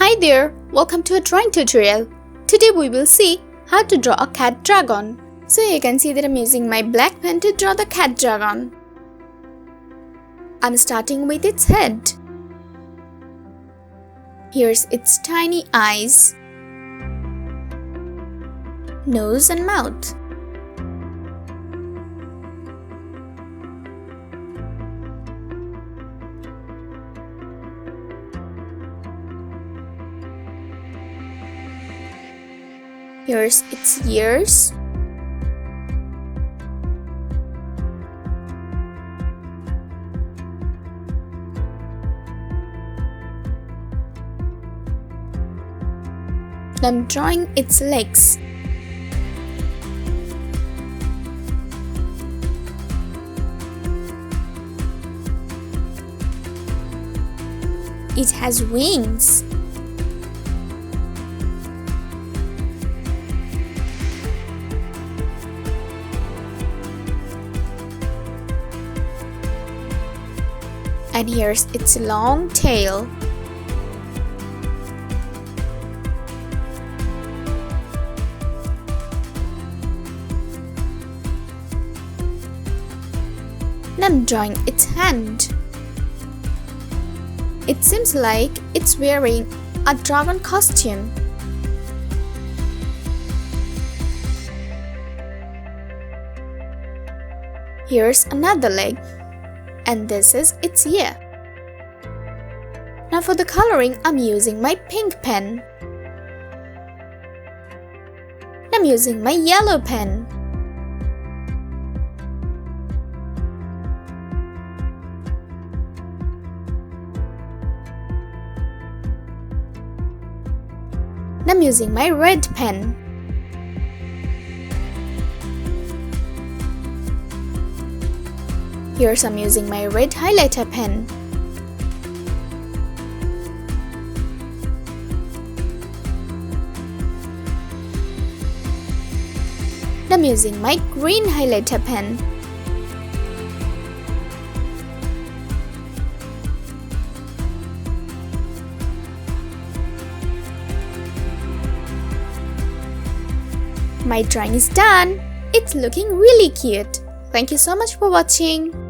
Hi there, welcome to a drawing tutorial. Today we will see how to draw a cat dragon. So you can see that I'm using my black pen to draw the cat dragon. I'm starting with its head. Here's its tiny eyes, nose and mouth. Here's its ears, I'm drawing its legs. It has wings. And here's its long tail. And I'm drawing its hand. It seems like it's wearing a dragon costume. Here's another leg. And this is its ear. Now for the coloring, I'm using my pink pen. I'm using my yellow pen. I'm using my red pen. Here's I'm using my red highlighter pen. I'm using my green highlighter pen. My drawing is done. It's looking really cute. Thank you so much for watching.